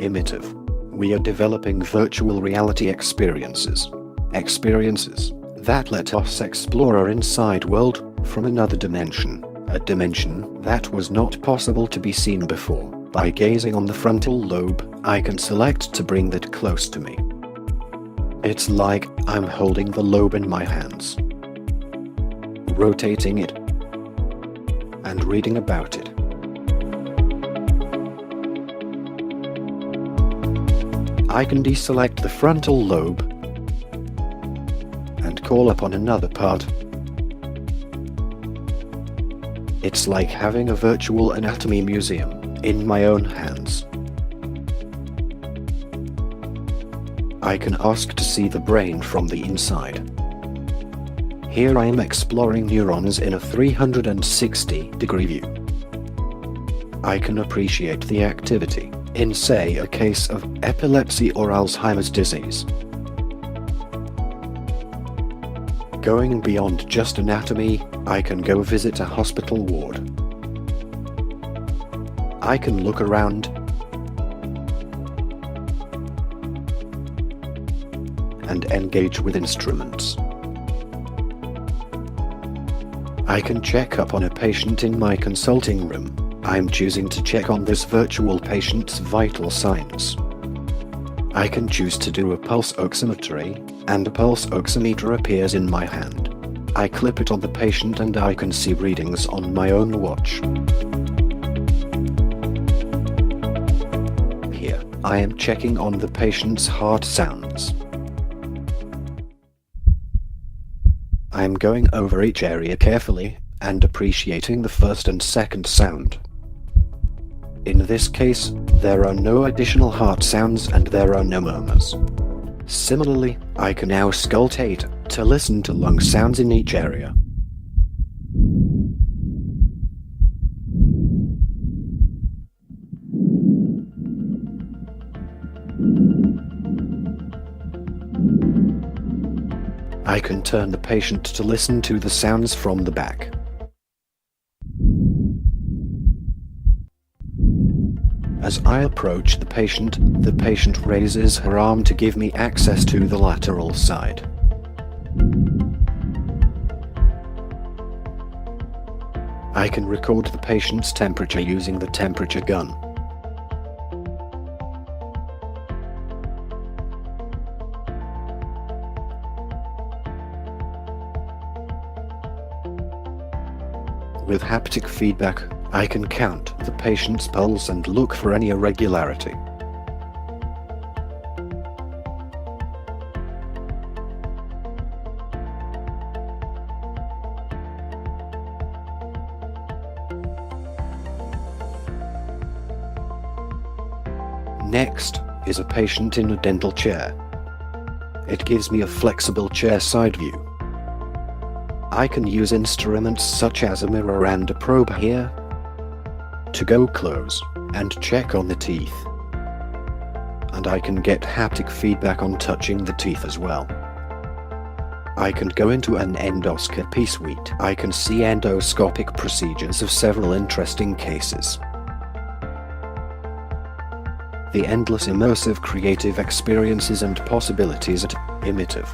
Immertive. We are developing virtual reality experiences. Experiences that let us explore our inside world from another dimension. A dimension that was not possible to be seen before. By gazing on the frontal lobe, I can select to bring that close to me. It's like I'm holding the lobe in my hands, rotating it, and reading about it. I can deselect the frontal lobe and call upon another part. It's like having a virtual anatomy museum in my own hands. I can ask to see the brain from the inside. Here I am exploring neurons in a 360-degree view. I can appreciate the activity in, say, a case of epilepsy or Alzheimer's disease. Going beyond just anatomy, I can go visit a hospital ward. I can look around and engage with instruments. I can check up on a patient in my consulting room. I'm choosing to check on this virtual patient's vital signs. I can choose to do a pulse oximetry, and a pulse oximeter appears in my hand. I clip it on the patient and I can see readings on my own watch. Here, I am checking on the patient's heart sounds. I'm going over each area carefully, and appreciating the first and second sound. In this case, there are no additional heart sounds and there are no murmurs. Similarly, I can now auscultate to listen to lung sounds in each area. I can turn the patient to listen to the sounds from the back. As I approach the patient raises her arm to give me access to the lateral side. I can record the patient's temperature using the temperature gun. With haptic feedback, I can count the patient's pulse and look for any irregularity. Next is a patient in a dental chair. It gives me a flexible chair side view. I can use instruments such as a mirror and a probe here to go close and check on the teeth. And I can get haptic feedback on touching the teeth as well. I can go into an endoscopy suite. I can see endoscopic procedures of several interesting cases. The endless immersive creative experiences and possibilities at Immertive.